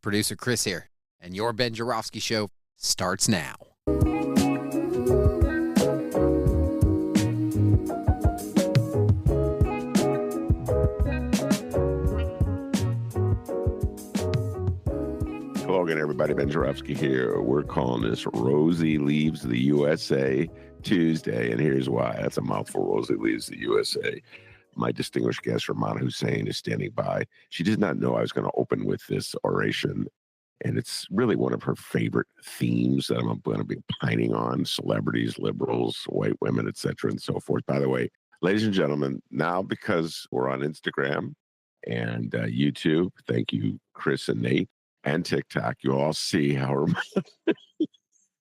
Producer Chris here, and your Ben Joravsky Show starts now. Hello again, everybody. Ben Joravsky here. We're calling this Rosie Leaves the U.S.A. Tuesday, and here's why. That's a mouthful. Rosie Leaves the U.S.A. My distinguished guest, Rummana Hussain, is standing by. She did not know I was going to open with this oration, and it's really one of her favorite themes that I'm going to be pining on: celebrities, liberals, white women, etc., and so forth. By the way, ladies and gentlemen, now because we're on Instagram and YouTube, thank you, Chris and Nate, and TikTok, you all see how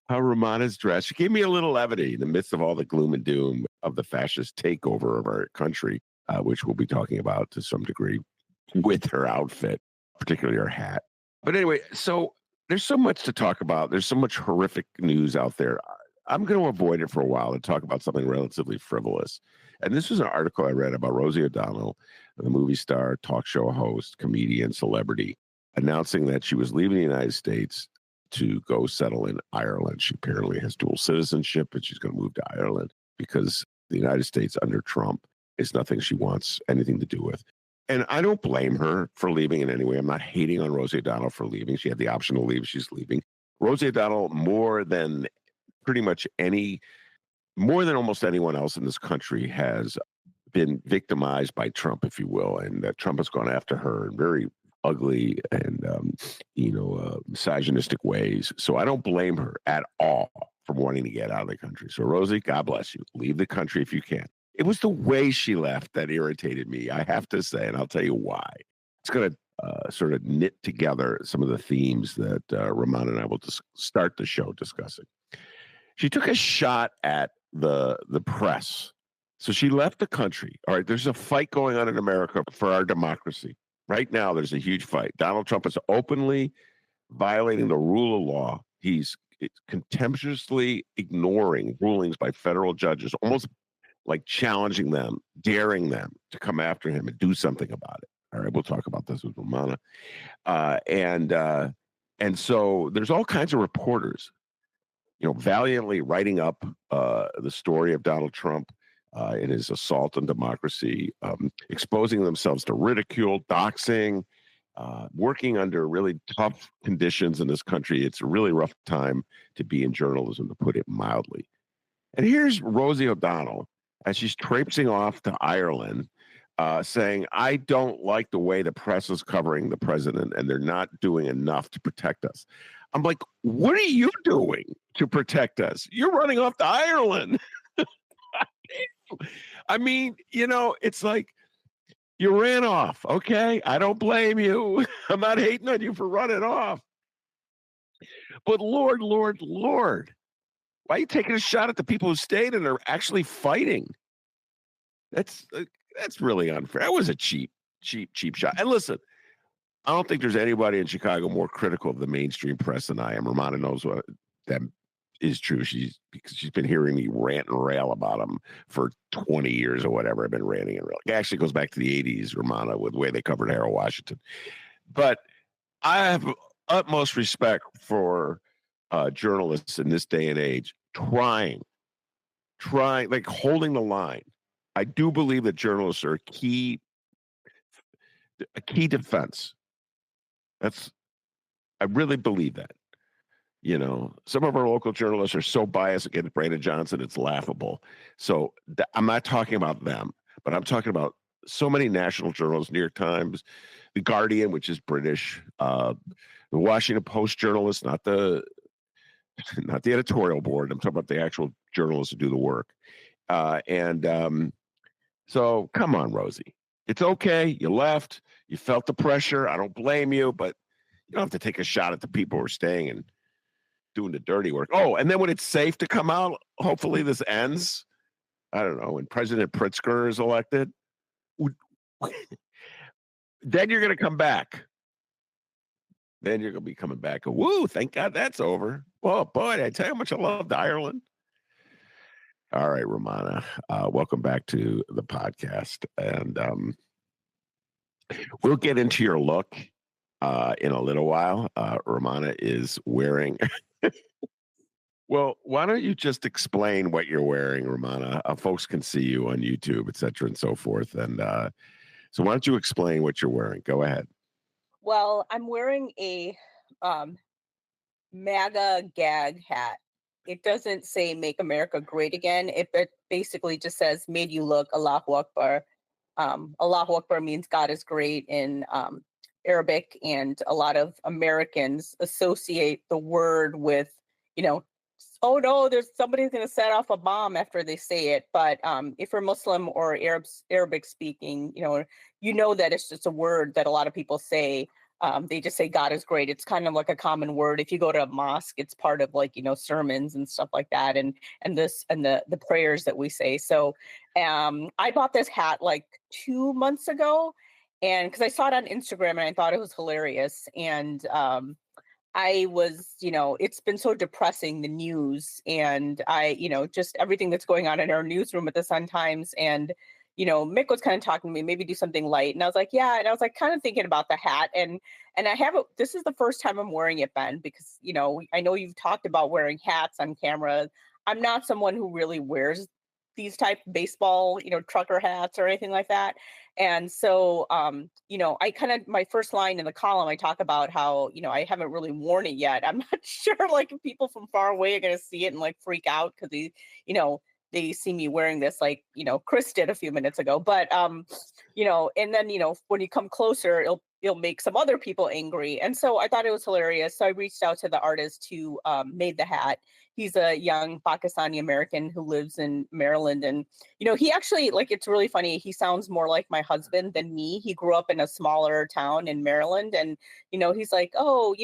Rummana's dressed. She gave me a little levity in the midst of all the gloom and doom of the fascist takeover of our country, which we'll be talking about to some degree with her outfit, particularly her hat. But anyway, so there's so much to talk about. There's so much horrific news out there. I'm going to avoid it for a while and talk about something relatively frivolous. And this was an article I read about Rosie O'Donnell, the movie star, talk show host, comedian, celebrity, announcing that she was leaving the United States to go settle in Ireland. She apparently has dual citizenship, but she's going to move to Ireland because the United States under Trump is nothing she wants anything to do with. And I don't blame her for leaving in any way. I'm not hating on Rosie O'Donnell for leaving. She had the option to leave. She's leaving. Rosie O'Donnell, more than almost anyone else in this country, has been victimized by Trump, if you will. And Trump has gone after her in very ugly and, misogynistic ways. So I don't blame her at all for wanting to get out of the country. So Rosie, God bless you. Leave the country if you can. It was the way she left that irritated me, I have to say, and I'll tell you why. It's going to sort of knit together some of the themes that Rummana and I will start the show discussing. She took a shot at the press. So she left the country. All right, there's a fight going on in America for our democracy. Right now, there's a huge fight. Donald Trump is openly violating the rule of law. He's contemptuously ignoring rulings by federal judges, almost like challenging them, daring them to come after him and do something about it. All right, we'll talk about this with Rummana. And so there's all kinds of reporters, valiantly writing up the story of Donald Trump in his assault on democracy, exposing themselves to ridicule, doxing, working under really tough conditions in this country. It's a really rough time to be in journalism, to put it mildly. And here's Rosie O'Donnell, as she's traipsing off to Ireland, saying, I don't like the way the press is covering the president, and they're not doing enough to protect us. I'm like, what are you doing to protect us? You're running off to Ireland. I mean, it's like you ran off. Okay, I don't blame you. I'm not hating on you for running off. But Lord, why are you taking a shot at the people who stayed and are actually fighting? That's really unfair. That was a cheap shot. And listen, I don't think there's anybody in Chicago more critical of the mainstream press than I am. Rummana knows what that is true. Because she's been hearing me rant and rail about them for 20 years or whatever. I've been ranting and railing. It actually goes back to the 80s, Rummana, with the way they covered Harold Washington. But I have utmost respect for journalists in this day and age trying, like holding the line. I do believe that journalists are a key defense. I really believe that. Some of our local journalists are so biased against Brandon Johnson, it's laughable. So I'm not talking about them, but I'm talking about so many national journals, New York Times, The Guardian, which is British, the Washington Post journalists, not the editorial board. I'm talking about the actual journalists who do the work. So come on, Rosie. It's okay. You left. You felt the pressure. I don't blame you, but you don't have to take a shot at the people who are staying and doing the dirty work. Oh, and then when it's safe to come out, hopefully this ends. I don't know, when President Pritzker is elected, then you're going to come back. Then you're going to be coming back. Woo, thank God that's over. Oh, boy, I tell you how much I loved Ireland. All right, Rummana, welcome back to the podcast. And we'll get into your look. in a little while. Rummana is wearing. Well, why don't you just explain what you're wearing, Rummana? Folks can see you on YouTube, et cetera, and so forth. And so, why don't you explain what you're wearing? Go ahead. Well, I'm wearing a um, MAGA gag hat. It doesn't say "Make America Great Again." It basically just says "Made you look." Allahu Akbar. Allahu Akbar means God is great in Arabic, and a lot of Americans associate the word with, you know, oh no, there's somebody's going to set off a bomb after they say it. But if you're Muslim or Arabic speaking, you know that it's just a word that a lot of people say. They just say God is great. It's kind of like a common word. If you go to a mosque, it's part of, like, sermons and stuff like that, and the prayers that we say. So I bought this hat like 2 months ago, and because I saw it on Instagram and I thought it was hilarious. And I was, it's been so depressing, the news, and just everything that's going on in our newsroom at the Sun Times. And, Mick was kind of talking to me, maybe do something light. And I was like, yeah. And I was like, kind of thinking about the hat. And I have this is the first time I'm wearing it, Ben, because, I know you've talked about wearing hats on camera. I'm not someone who really wears these type of baseball, trucker hats or anything like that. And so, I kind of, my first line in the column, I talk about how, I haven't really worn it yet. I'm not sure, like, if people from far away are going to see it and like freak out because they see me wearing this, like, Chris did a few minutes ago. But, and then, when you come closer, it'll make some other people angry. And so I thought it was hilarious. So I reached out to the artist who made the hat. He's a young Pakistani American who lives in Maryland. And, he actually, like, it's really funny. He sounds more like my husband than me. He grew up in a smaller town in Maryland. And, he's like, oh,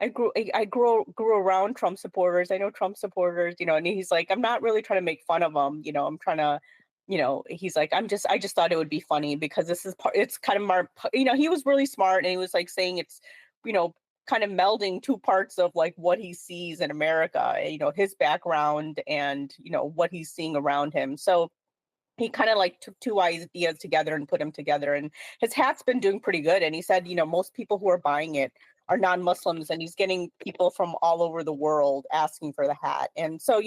I grew around Trump supporters. I know Trump supporters, and he's like, I'm not really trying to make fun of them. I'm trying to, he's like, I just thought it would be funny because this is part, it's kind of more, he was really smart, and he was like saying it's, kind of melding two parts of like what he sees in America, his background and, what he's seeing around him. So he kind of like took two ideas together and put them together, and his hat's been doing pretty good. And he said, most people who are buying it are non-Muslims, and he's getting people from all over the world asking for the hat. And so,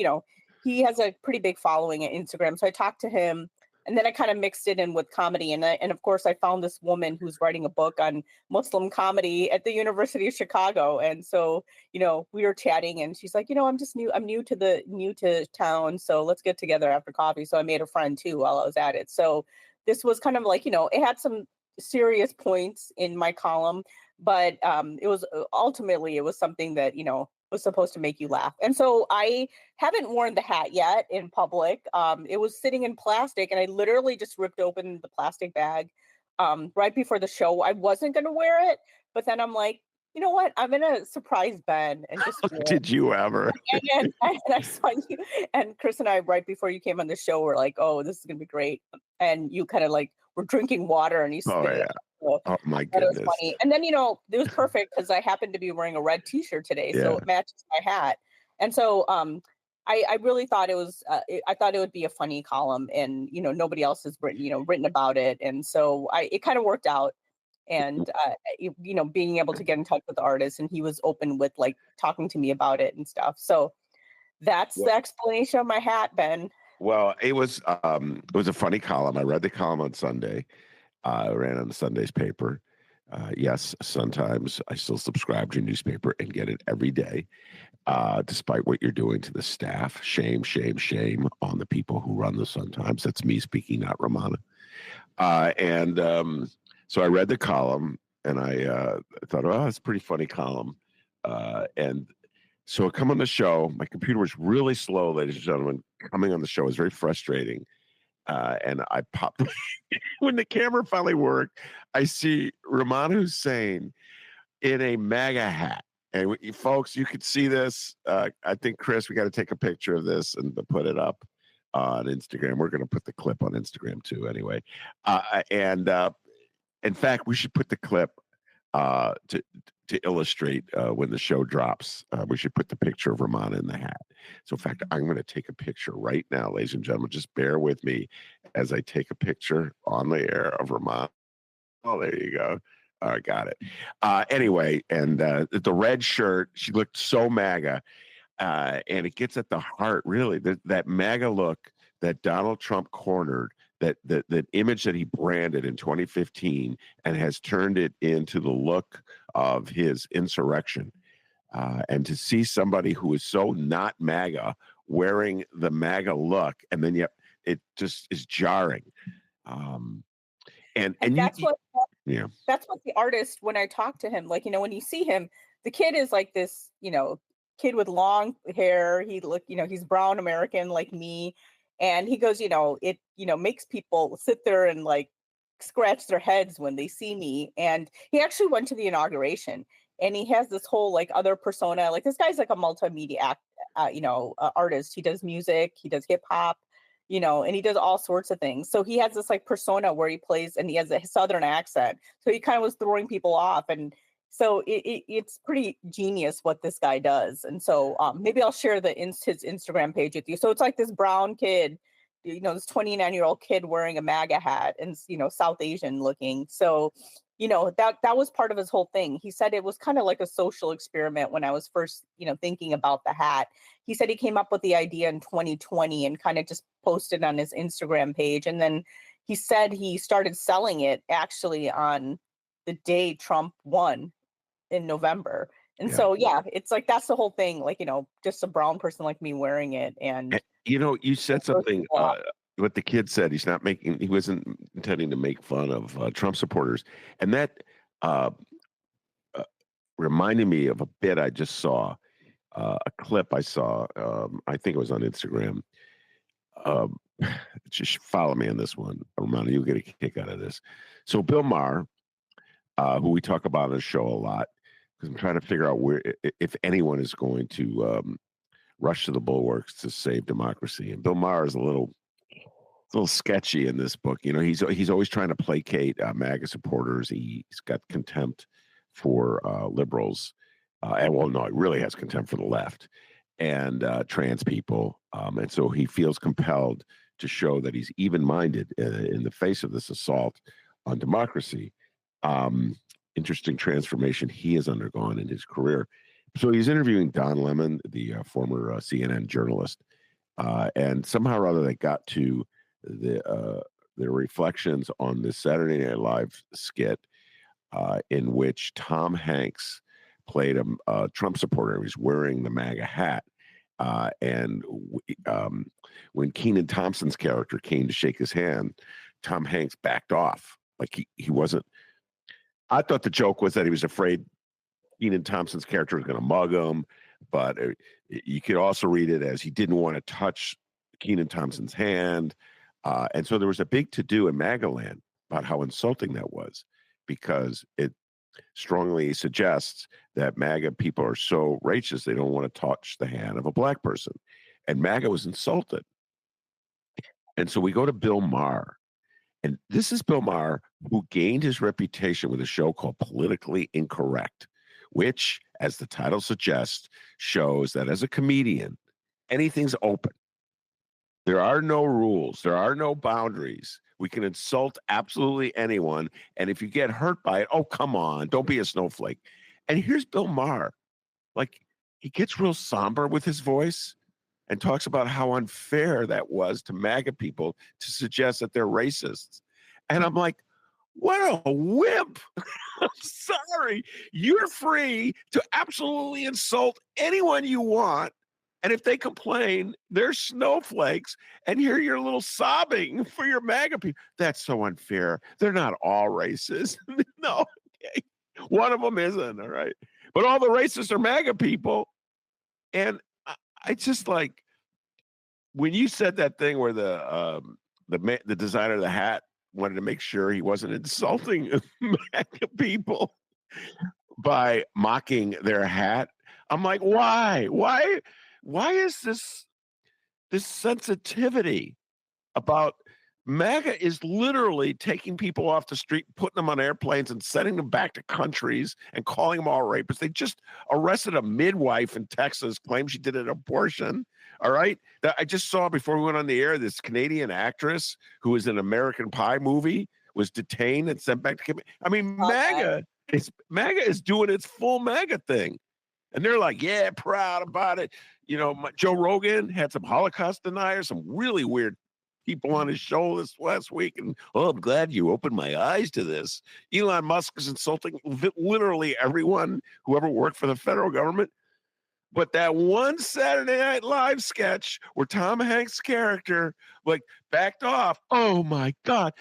he has a pretty big following at Instagram. So I talked to him, and then I kind of mixed it in with comedy. And of course, I found this woman who's writing a book on Muslim comedy at the University of Chicago. And so, we were chatting, and she's like, I'm new to town. So let's get together after coffee. So I made a friend too while I was at it. So this was kind of like, it had some serious points in my column, but it was ultimately, it was something that, was supposed to make you laugh. And so I haven't worn the hat yet in public. It was sitting in plastic, and I literally just ripped open the plastic bag right before the show. I wasn't going to wear it, but then I'm like, you know what? I'm going to surprise Ben and just wear it. Did you ever? And I saw you, and Chris and I, right before you came on the show, were like, oh, this is going to be great. And you kind of like were drinking water, and you Oh, spit it yeah. out. So Oh, my that was goodness. funny. And then, it was perfect because I happened to be wearing a red T-shirt today, so Yeah. it matches my hat. And so, I really thought it was. I thought it would be a funny column, and nobody else has written about it, and so it kind of worked out. And being able to get in touch with the artist, and he was open with like talking to me about it and stuff. So that's the explanation of my hat, Ben. Well, it was a funny column. I read the column on Sunday. I ran on the Sunday's paper. Yes, sometimes I still subscribe to your newspaper and get it every day, despite what you're doing to the staff. Shame, shame, shame on the people who run the Sun-Times. That's me speaking, not Rummana. And so I read the column, and I thought, oh, it's a pretty funny column. And so I come on the show. My computer was really slow, ladies and gentlemen. Coming on the show was very frustrating. And I popped when the camera finally worked. I see Rummana Hussain in a MAGA hat. And folks, you could see this. I think, Chris, we got to take a picture of this and put it up on Instagram. We're going to put the clip on Instagram too, anyway. And in fact, we should put the clip to illustrate when the show drops. We should put the picture of Rummana in the hat. So, in fact, I'm going to take a picture right now, ladies and gentlemen. Just bear with me as I take a picture on the air of Rummana. Oh, there you go. I got it. Anyway, and the red shirt, she looked so MAGA. And it gets at the heart, really, that MAGA look that Donald Trump cornered, that image that he branded in 2015 and has turned it into the look of his insurrection. And to see somebody who is so not MAGA wearing the MAGA look, and then yet it just is jarring. And that's what yeah, that's what the artist, when I talk to him, like, when you see him, the kid is like this, kid with long hair. He's brown American like me. And he goes, it, makes people sit there and like scratch their heads when they see me. And he actually went to the inauguration, and he has this whole like other persona. Like, this guy's like a multimedia artist. He does music, he does hip hop, and he does all sorts of things. So he has this like persona where he plays, and he has a Southern accent. So he kind of was throwing people off. And so it's pretty genius what this guy does. And so maybe I'll share his Instagram page with you. So it's like this brown kid, this 29-year-old kid wearing a MAGA hat, and, South Asian looking. So, that was part of his whole thing. He said it was kind of like a social experiment when I was first, thinking about the hat. He said he came up with the idea in 2020 and kind of just posted on his Instagram page. And then he said he started selling it actually on the day Trump won in November. And so, yeah, it's like, that's the whole thing. Like, just a brown person like me wearing it. And, you said something, what the kid said, he wasn't intending to make fun of Trump supporters. And that reminded me of a bit I just saw, a clip I saw, I think it was on Instagram. Just follow me on this one, Rummana, you'll get a kick out of this. So Bill Maher, who we talk about on the show a lot, because I'm trying to figure out if anyone is going to rush to the bulwarks to save democracy. And Bill Maher is a little sketchy in this book. He's always trying to placate MAGA supporters. He's got contempt for liberals, and no, he really has contempt for the left and trans people. And so he feels compelled to show that he's even-minded in the face of this assault on democracy. Interesting transformation he has undergone in his career. So he's interviewing Don Lemon, the former CNN journalist, and somehow or other they got to their reflections on this Saturday Night Live skit in which Tom Hanks played a Trump supporter. He was wearing the MAGA hat. And when Kenan Thompson's character came to shake his hand, Tom Hanks backed off. Like he wasn't. I thought the joke was that he was afraid Kenan Thompson's character was going to mug him, but you could also read it as he didn't want to touch Kenan Thompson's hand. And so there was a big to-do in MAGA land about how insulting that was, because it strongly suggests that MAGA people are so righteous they don't want to touch the hand of a black person. And MAGA was insulted. And so we go to Bill Maher. And this is Bill Maher, who gained his reputation with a show called Politically Incorrect, which, as the title suggests, shows that as a comedian, anything's open. There are no rules. There are no boundaries. We can insult absolutely anyone. And if you get hurt by it, oh, come on, don't be a snowflake. And here's Bill Maher. Like, he gets real somber with his voice and talks about how unfair that was to MAGA people to suggest that they're racists. And I'm like, what a wimp. I'm sorry. You're free to absolutely insult anyone you want. And if they complain, they're snowflakes. And here you're a little sobbing for your MAGA people. That's so unfair. They're not all racist. No. Okay. One of them isn't, all right? But all the racists are MAGA people. And I just like, when you said that thing where the designer of the hat wanted to make sure he wasn't insulting MAGA people by mocking their hat, I'm like, why? Why is this sensitivity about MAGA is literally taking people off the street, putting them on airplanes and sending them back to countries and calling them all rapists. They just arrested a midwife in Texas, claimed she did an abortion. All right. I just saw before we went on the air, this Canadian actress who was in an American Pie movie was detained and sent back to Cuba. I mean, Okay. MAGA is doing its full MAGA thing. And they're like, yeah, proud about it. Joe Rogan had some Holocaust deniers, some really weird people on his show this last week. And, I'm glad you opened my eyes to this. Elon Musk is insulting literally everyone who ever worked for the federal government. But that one Saturday Night Live sketch where Tom Hanks' character backed off. Oh my God,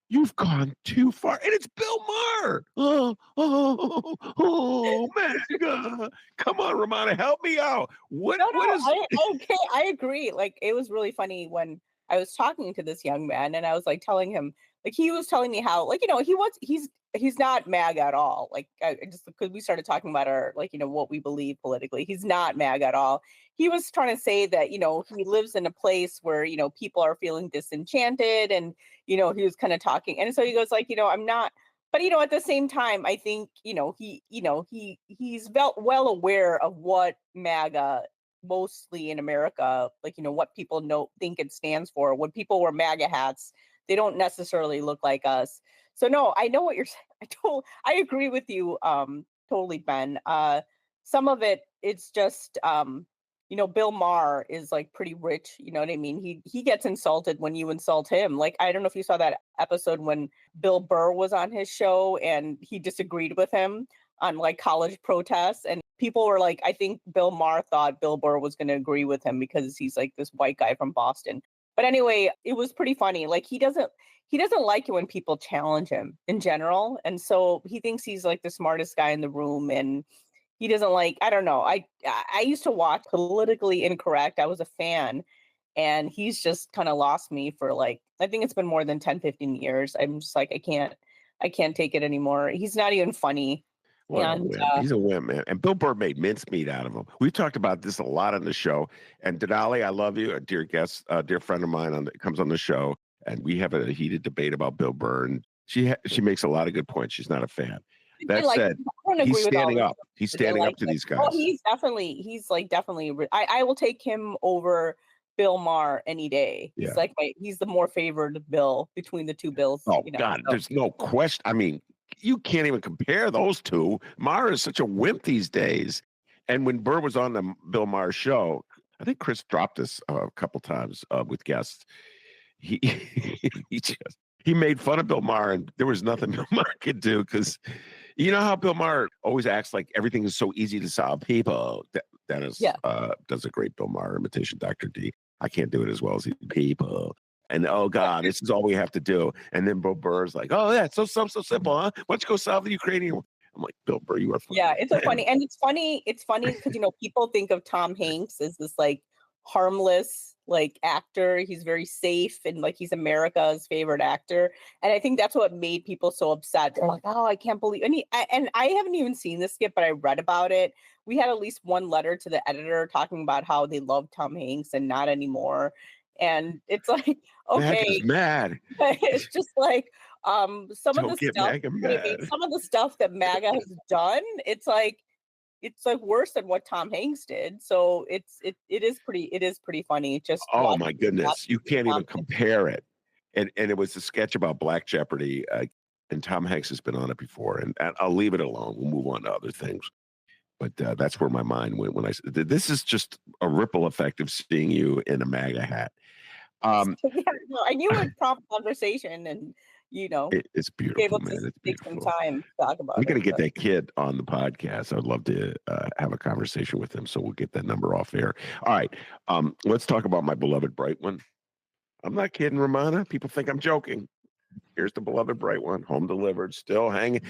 you've gone too far. And it's Bill Maher. MAGA. Come on, Rummana, help me out. What is I agree. Like, it was really funny when I was talking to this young man and I was telling him, he was telling me how, he's not MAGA at all. Just because we started talking about our, what we believe politically, he's not MAGA at all. He was trying to say that, he lives in a place where, people are feeling disenchanted, and, he was kind of talking. And so he goes I'm not, but, at the same time, I think, he's well aware of what MAGA mostly in America, what people think it stands for. When people wear MAGA hats, they don't necessarily look like us. So no, I know what you're saying. I agree with you totally, Ben. Some of it's just Bill Maher is pretty rich, you know what I mean? He gets insulted when you insult him. I don't know if you saw that episode when Bill Burr was on his show and he disagreed with him on college protests, and people were I think Bill Maher thought Bill Burr was going to agree with him because he's this white guy from Boston. But anyway, it was pretty funny. He doesn't like it when people challenge him in general, and so he thinks he's the smartest guy in the room, and he doesn't I don't know. I used to watch Politically Incorrect. I was a fan, and he's just kind of lost me for I think it's been more than 10-15 years. I'm just I can't take it anymore. He's not even funny. He's a wimp, man. And Bill Burr made mincemeat out of him. We've talked about this a lot on the show. And Denali, I love you, a dear guest, a dear friend of mine comes on the show, and we have a heated debate about Bill Burr. And she makes a lot of good points. She's not a fan. That said, he's standing up. He's standing up to these guys. Oh, he's definitely. I will take him over Bill Maher any day. Yeah. He's the more favored Bill between the two Bills. Oh God, there's no question. I mean, you can't even compare those two. Maher is such a wimp these days. And when Burr was on the Bill Maher show, I think Chris dropped this a couple times with guests. He he made fun of Bill Maher, and there was nothing Bill Maher could do, because you know how Bill Maher always acts like everything is so easy to solve. People, Dennis does a great Bill Maher imitation, Dr. D. I can't do it as well as he. People. And oh God, this is all we have to do. And then Bill Burr's like, oh yeah, so simple, huh? Why don't you go solve the Ukrainian war? I'm like, Bill Burr, you are funny. Yeah, it's so funny. And it's funny because people think of Tom Hanks as this harmless actor. He's very safe, and he's America's favorite actor. And I think that's what made people so upset. They're like, oh, I can't believe. And I haven't even seen this skit, but I read about it. We had at least one letter to the editor talking about how they love Tom Hanks and not anymore. And it's okay, mad. It's just some of the stuff that MAGA has done. It's worse than what Tom Hanks did. So it is pretty funny. Just oh my goodness, you can't even compare it. And it was a sketch about Black Jeopardy, and Tom Hanks has been on it before. And I'll leave it alone. We'll move on to other things. But that's where my mind went when I said, this is just a ripple effect of seeing you in a MAGA hat. I knew it would prompt conversation, and it's beautiful, man. It's take some time to talk about it. We're going to get that kid on the podcast. I'd love to have a conversation with him, so we'll get that number off air. All right, let's talk about my beloved bright one. I'm not kidding, Rummana. People think I'm joking. Here's the beloved bright one, home delivered, still hanging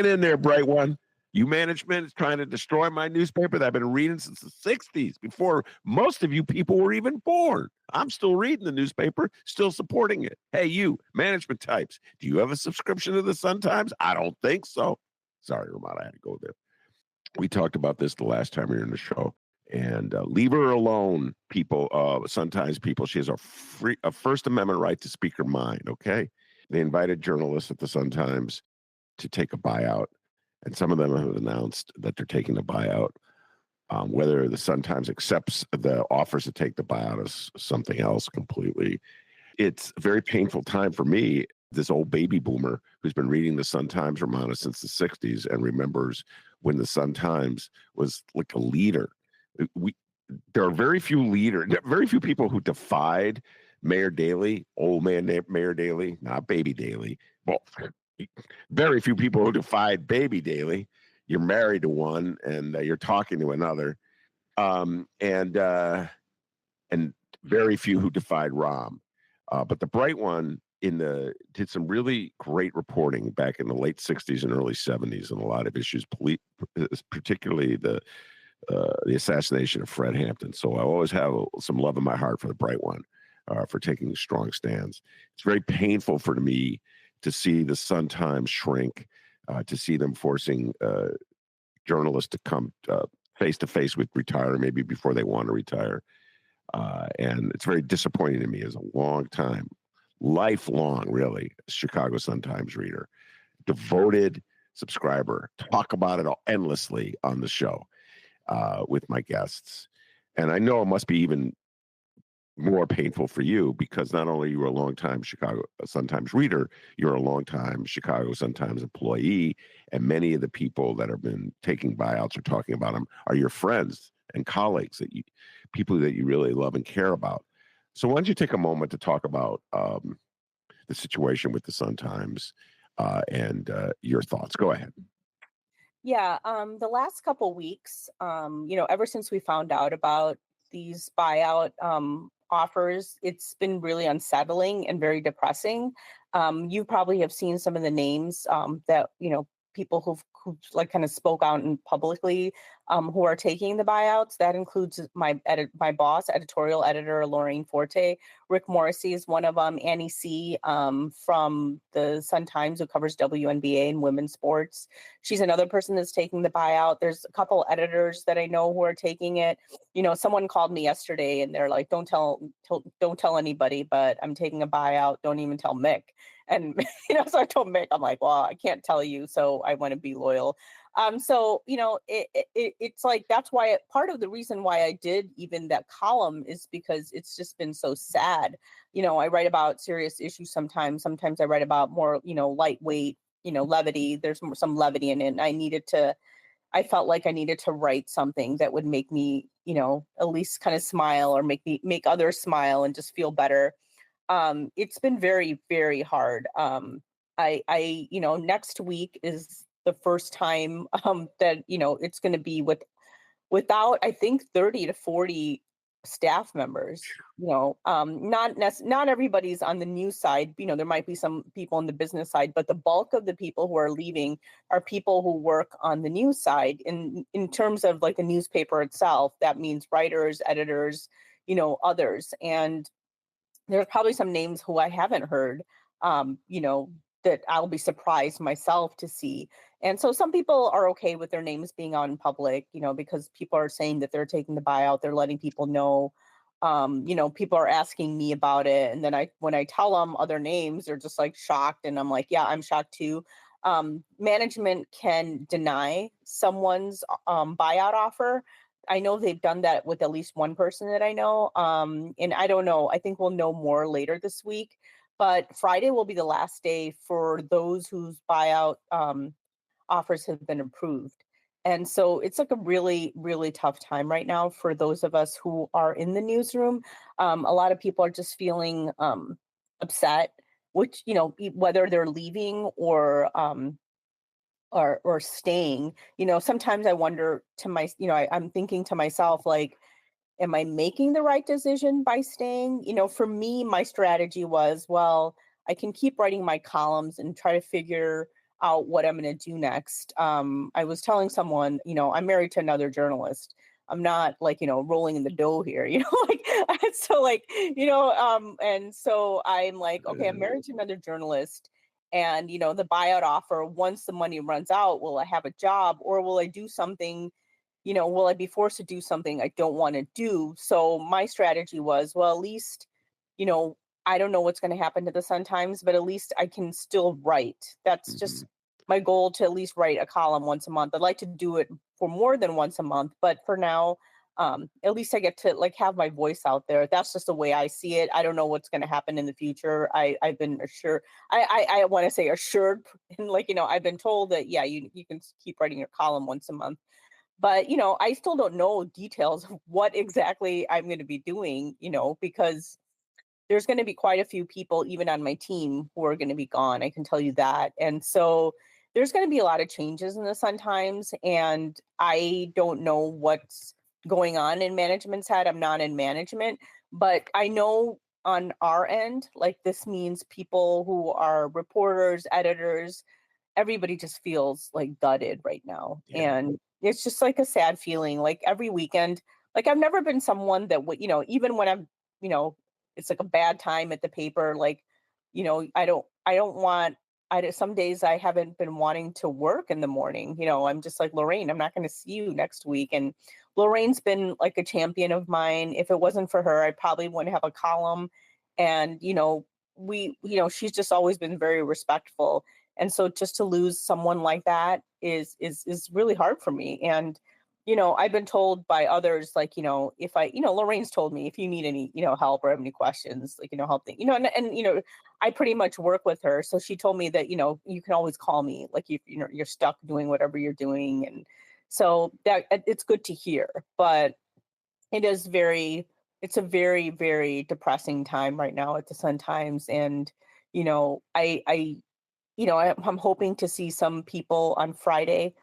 in there, bright one. You management is trying to destroy my newspaper that I've been reading since the 60s, before most of you people were even born. I'm still reading the newspaper, still supporting it. Hey, you management types, do you have a subscription to the Sun-Times? I don't think so. Sorry, Rummana, I had to go there. We talked about this the last time we were in the show. And leave her alone, people, Sun-Times people. She has a First Amendment right to speak her mind, okay? They invited journalists at the Sun-Times to take a buyout. And some of them have announced that they're taking the buyout. Whether the Sun-Times accepts the offers to take the buyout is something else completely. It's a very painful time for me this old baby boomer who's been reading the Sun-Times, Rummana, since the 60s and remembers when the Sun-Times was like a leader. There are very few people who defied Mayor Daley, old man Mayor Daley, not Baby Daley. Well, very few people who defied Baby Daley. You're married to one and you're talking to another. And very few who defied Rahm. But the bright one did some really great reporting back in the late 60s and early 70s on a lot of issues, particularly the assassination of Fred Hampton. So I always have some love in my heart for the bright one, for taking strong stands. It's very painful for me to see the Sun-Times shrink, to see them forcing journalists to come face to face with retire, maybe before they want to retire. And it's very disappointing to me as a lifelong, really, Chicago Sun-Times reader, devoted subscriber, talk about it endlessly on the show with my guests. And I know it must be even more painful for you because not only are you a longtime Chicago Sun-Times reader, you're a longtime Chicago Sun-Times employee, and many of the people that have been taking buyouts or talking about them are your friends and colleagues, people that you really love and care about. So why don't you take a moment to talk about the situation with the Sun-Times and your thoughts? Go ahead. Yeah, the last couple weeks, ever since we found out about these buyout offers, it's been really unsettling and very depressing. You probably have seen some of the names that, people who like kind of spoke out and publicly who are taking the buyouts. That includes my boss, editorial editor Lorraine Forte. Rick Morrissey is one of them. Annie C. From the Sun-Times, who covers WNBA and women's sports. She's another person that's taking the buyout. There's a couple editors that I know who are taking it. Someone called me yesterday and they're like, don't tell anybody, but I'm taking a buyout. Don't even tell Mick. And, so I told Mick, I'm like, well, I can't tell you, so I want to be loyal. It's like, that's why part of the reason why I did even that column is because it's just been so sad. I write about serious issues sometimes. Sometimes I write about more, lightweight, levity. There's some levity in it. And I felt like I needed to write something that would make me, at least kind of smile or make others smile and just feel better. It's been very, very hard. Next week is the first time that, it's going to be without, I think, 30 to 40 staff members. Not everybody's on the news side. There might be some people on the business side, but the bulk of the people who are leaving are people who work on the news side. In terms of like the newspaper itself, that means writers, editors, others. And there's probably some names who I haven't heard, that I'll be surprised myself to see. And so some people are okay with their names being out in public, because people are saying that they're taking the buyout, they're letting people know. People are asking me about it. And then when I tell them other names, they're just like shocked. And I'm like, yeah, I'm shocked too. Management can deny someone's buyout offer. I know they've done that with at least one person that I know. And I don't know. I think we'll know more later this week. But Friday will be the last day for those whose buyout offers have been approved. And so it's like a really, really tough time right now for those of us who are in the newsroom. A lot of people are just feeling upset, which, whether they're leaving or staying. Sometimes I wonder I'm thinking to myself, like, am I making the right decision by staying? For me, my strategy was, well, I can keep writing my columns and try to figure out what I'm going to do next. I was telling someone, I'm married to another journalist. I'm not like, rolling in the dough here, like, so like, and so I'm like, okay, I'm married to another journalist. And, the buyout offer, once the money runs out, will I have a job or will I do something? Will I be forced to do something I don't want to do? So my strategy was, well, at least, I don't know what's going to happen to the Sun-Times, but at least I can still write. That's just my goal, to at least write a column once a month. I'd like to do it for more than once a month, but for now, at least I get to like have my voice out there. That's just the way I see it. I don't know what's going to happen in the future. I've been assured. I want to say assured, and like I've been told that yeah, you can keep writing your column once a month. But I still don't know details of what exactly I'm going to be doing. Because there's going to be quite a few people, even on my team, who are going to be gone. I can tell you that. And so there's going to be a lot of changes in the Sun Times. And I don't know what's going on in management's head. I'm not in management, but I know on our end, like this means people who are reporters, editors, everybody just feels like gutted right now. Yeah. And it's just like a sad feeling. Like every weekend, like I've never been someone that would, even when I'm, you know, it's like a bad time at the paper, like, I don't want, some days I haven't been wanting to work in the morning. I'm just like, Lorraine, I'm not going to see you next week. And Lorraine's been like a champion of mine. If it wasn't for her, I probably wouldn't have a column. And, she's just always been very respectful. And so just to lose someone like that is really hard for me. And I've been told by others, like, if Lorraine's told me, if you need any, help or have any questions, like, help thing, and I pretty much work with her. So she told me that, you can always call me, like, you're stuck doing whatever you're doing. And so that it's good to hear, but it's a very, very depressing time right now at the Sun Times. And, I'm hoping to see some people on Friday.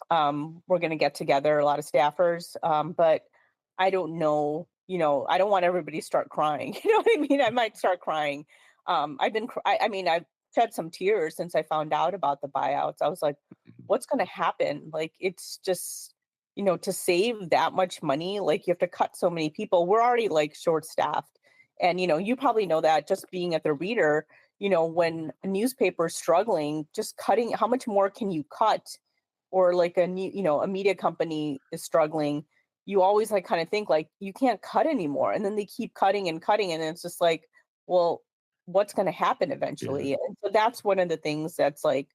We're going to get together, a lot of staffers, but I don't know, I don't want everybody to start crying. You know what I mean? I might start crying. I've shed some tears since I found out about the buyouts. I was like, what's going to happen? Like, it's just, to save that much money, like you have to cut so many people. We're already like short staffed. And, you probably know that just being at the Reader, when a newspaper is struggling, just cutting, how much more can you cut? Or like a media company is struggling, you always like kind of think like you can't cut anymore. And then they keep cutting and cutting. And it's just like, well, what's going to happen eventually? Yeah. And so that's one of the things that's like,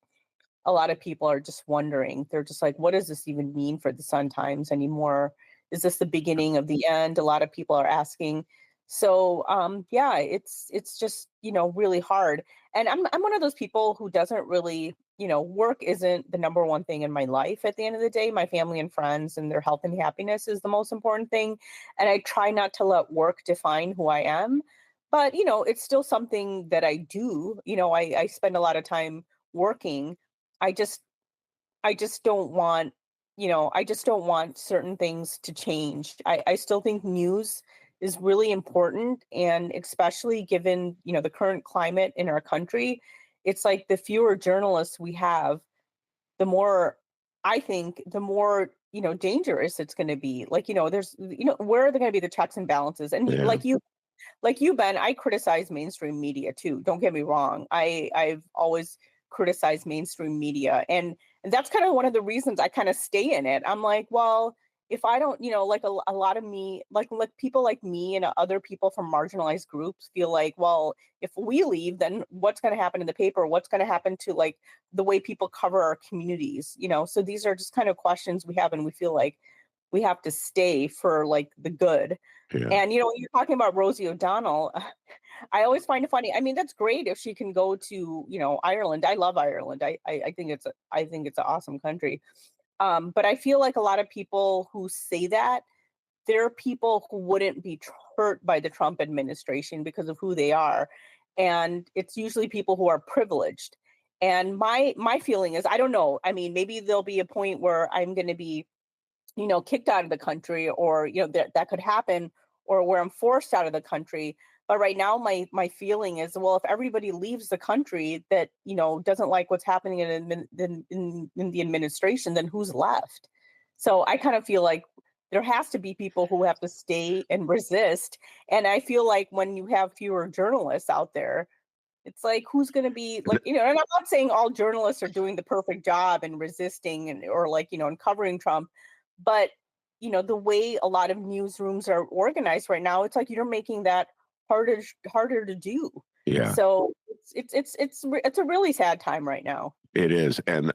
a lot of people are just wondering. They're just like, what does this even mean for the Sun Times anymore? Is this the beginning of the end? A lot of people are asking. So yeah, it's just, really hard. And I'm one of those people who doesn't really, work isn't the number one thing in my life. At the end of the day, my family and friends and their health and happiness is the most important thing. And I try not to let work define who I am. But, it's still something that I do. I spend a lot of time working. I just don't want, I just don't want certain things to change. I still think news is really important. And especially given, the current climate in our country, it's like the fewer journalists we have, the more, I think, the more, dangerous it's going to be. Like, there's, where are there going to be the checks and balances? And Yeah. like you, Ben, I criticize mainstream media too. Don't get me wrong. I've always criticized mainstream media. And that's kind of one of the reasons I kind of stay in it. I'm like, well, if I don't, like a lot of me, like people like me and other people from marginalized groups feel like, well, if we leave, then what's going to happen in the paper? What's going to happen to like the way people cover our communities? So these are just kind of questions we have, and we feel like we have to stay for like the good. Yeah. And you're talking about Rosie O'Donnell. I always find it funny. I mean, that's great if she can go to Ireland. I love Ireland. I think it's an awesome country. But I feel like a lot of people who say that, they're people who wouldn't be hurt by the Trump administration because of who they are, and it's usually people who are privileged. And my feeling is, I don't know. I mean, maybe there'll be a point where I'm going to be kicked out of the country, or, that could happen, or where I'm forced out of the country. But right now, my feeling is, well, if everybody leaves the country that, doesn't like what's happening in the administration, then who's left? So I kind of feel like there has to be people who have to stay and resist. And I feel like when you have fewer journalists out there, it's like, who's going to be like, and I'm not saying all journalists are doing the perfect job and resisting or like, and covering Trump. But, the way a lot of newsrooms are organized right now, it's like you're making that harder to do. Yeah. So it's a really sad time right now. It is. And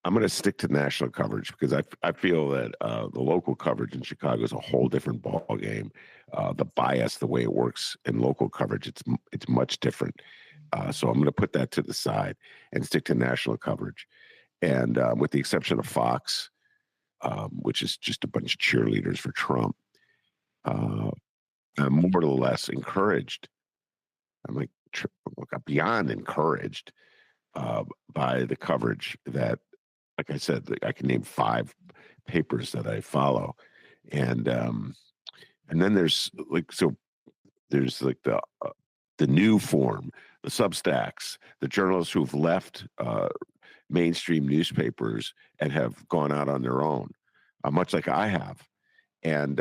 I'm going to stick to national coverage because I feel that the local coverage in Chicago is a whole different ball game. The bias, the way it works in local coverage, it's much different. So I'm going to put that to the side and stick to national coverage. And with the exception of Fox, which is just a bunch of cheerleaders for Trump, I'm more or less encouraged. I'm like beyond encouraged by the coverage that, like I said, I can name 5 papers that I follow, and then there's like the new form, the Substacks, the journalists who've left mainstream newspapers and have gone out on their own, much like I have, and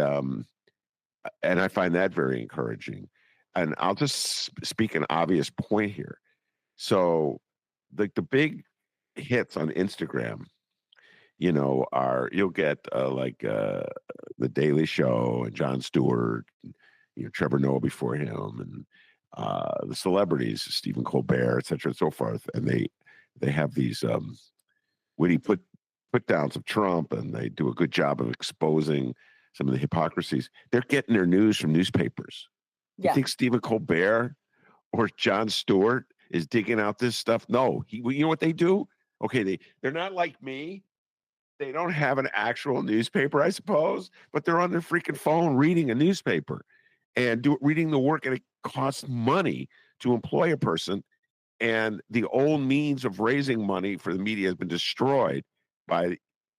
I find that very encouraging. And I'll just speak an obvious point here. So, like the big hits on Instagram, you'll get the Daily Show and Jon Stewart, Trevor Noah before him, and the celebrities, Stephen Colbert, et cetera, and so forth, and they have these witty put downs of Trump, and they do a good job of exposing some of the hypocrisies. They're getting their news from newspapers. Yeah. You think Stephen Colbert or Jon Stewart is digging out this stuff? No, you know what they do? Okay, they're not like me. They don't have an actual newspaper, I suppose, but they're on their freaking phone reading a newspaper and reading the work, and it costs money to employ a person. And the old means of raising money for the media has been destroyed by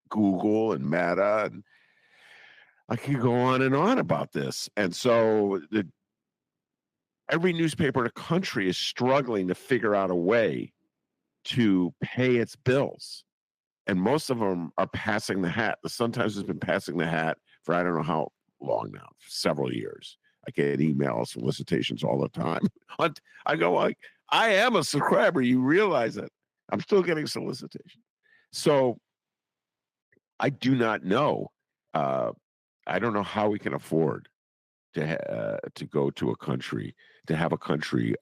Google and Meta, and I could go on and on about this. And so every newspaper in the country is struggling to figure out a way to pay its bills. And most of them are passing the hat. The Sun-Times has been passing the hat for I don't know how long now, several years. I get emails, solicitations all the time. I go like, I am a subscriber. You realize it. I'm still getting solicitations. So I do not know. I don't know how we can afford to go to a country, to have a country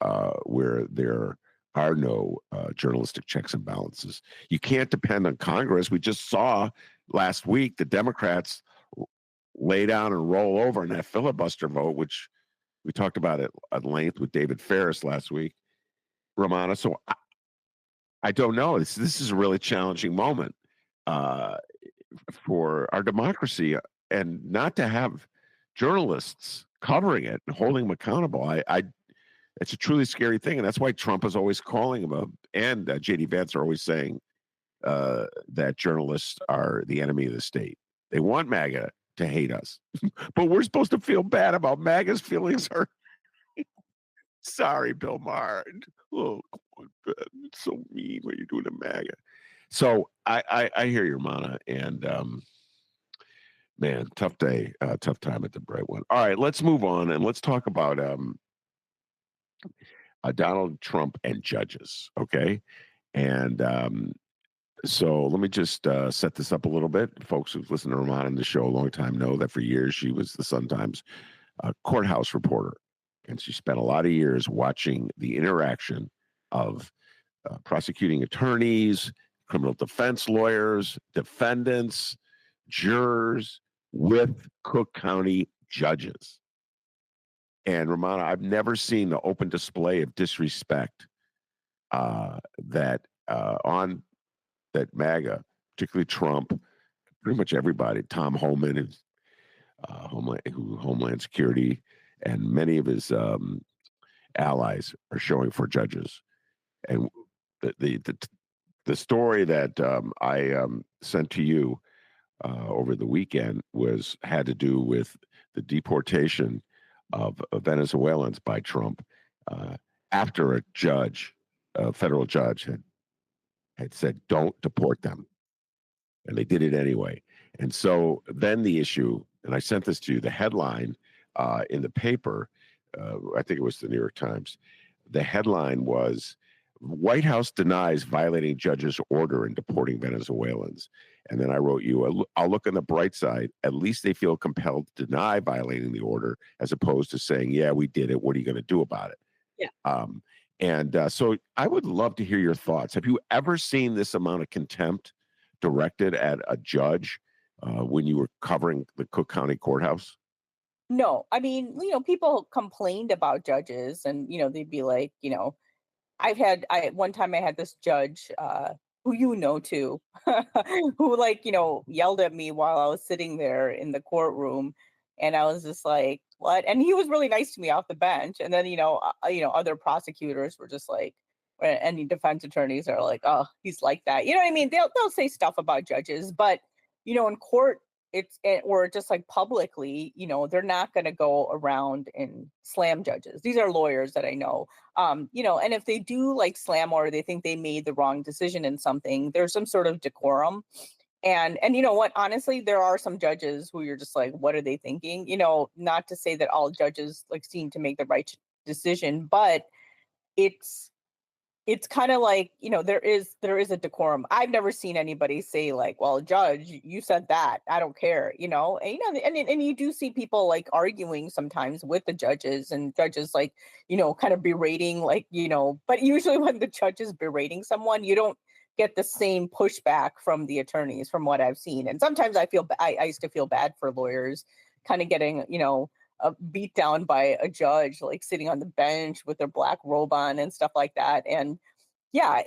where there are no journalistic checks and balances. You can't depend on Congress. We just saw last week the Democrats lay down and roll over in that filibuster vote, which we talked about it at length with David Ferris last week, Rummana. So I don't know. This is a really challenging moment for our democracy, and not to have journalists covering it and holding them accountable. It's a truly scary thing, and that's why Trump is always calling them, and J.D. Vance are always saying that journalists are the enemy of the state. They want MAGA to hate us, but we're supposed to feel bad about MAGA's feelings. Are sorry, Bill Maher. Oh, come on, Ben. It's so mean what you're doing to MAGA. So I hear you, Rummana, and man, tough day, tough time at the bright one. All right, let's move on and let's talk about Donald Trump and judges, okay? And so let me just set this up a little bit. Folks who've listened to Rummana in the show a long time know that for years she was the Sun-Times courthouse reporter. And she spent a lot of years watching the interaction of prosecuting attorneys, criminal defense lawyers, defendants, jurors with Cook County judges. And Rummana, I've never seen the open display of disrespect that MAGA, particularly Trump, pretty much everybody, Tom Homan, Homeland Security, and many of his allies are showing for judges. And the story that I sent to you over the weekend had to do with the deportation of Venezuelans by Trump after a federal judge had said, don't deport them. And they did it anyway. And so then the issue, and I sent this to you, the headline in the paper, I think it was the New York Times, the headline was, White House denies violating judge's order in deporting Venezuelans. And then I wrote you, I'll look on the bright side. At least they feel compelled to deny violating the order, as opposed to saying, yeah, we did it. What are you going to do about it? Yeah. So I would love to hear your thoughts. Have you ever seen this amount of contempt directed at a judge when you were covering the Cook County Courthouse? No, I mean, people complained about judges, and they'd be like, one time I had this judge, who too, who yelled at me while I was sitting there in the courtroom, and I was just like, "What?" And he was really nice to me off the bench, and then other prosecutors were just like, any defense attorneys are like, "Oh, he's like that." You know what I mean? They'll say stuff about judges, but in court, or just like publicly, they're not going to go around and slam judges. These are lawyers that I know. And if they do like slam, or they think they made the wrong decision in something, there's some sort of decorum. And you know what, honestly, there are some judges who you're just like, what are they thinking? Not to say that all judges like seem to make the right decision, but it's kind of like, there is a decorum. I've never seen anybody say like, well, judge, you said that, I don't care, and you do see people like arguing sometimes with the judges, and judges like, kind of berating, like, but usually when the judge is berating someone, you don't get the same pushback from the attorneys, from what I've seen. And sometimes I used to feel bad for lawyers kind of getting, beat down by a judge, like sitting on the bench with their black robe on and stuff like that. And yeah,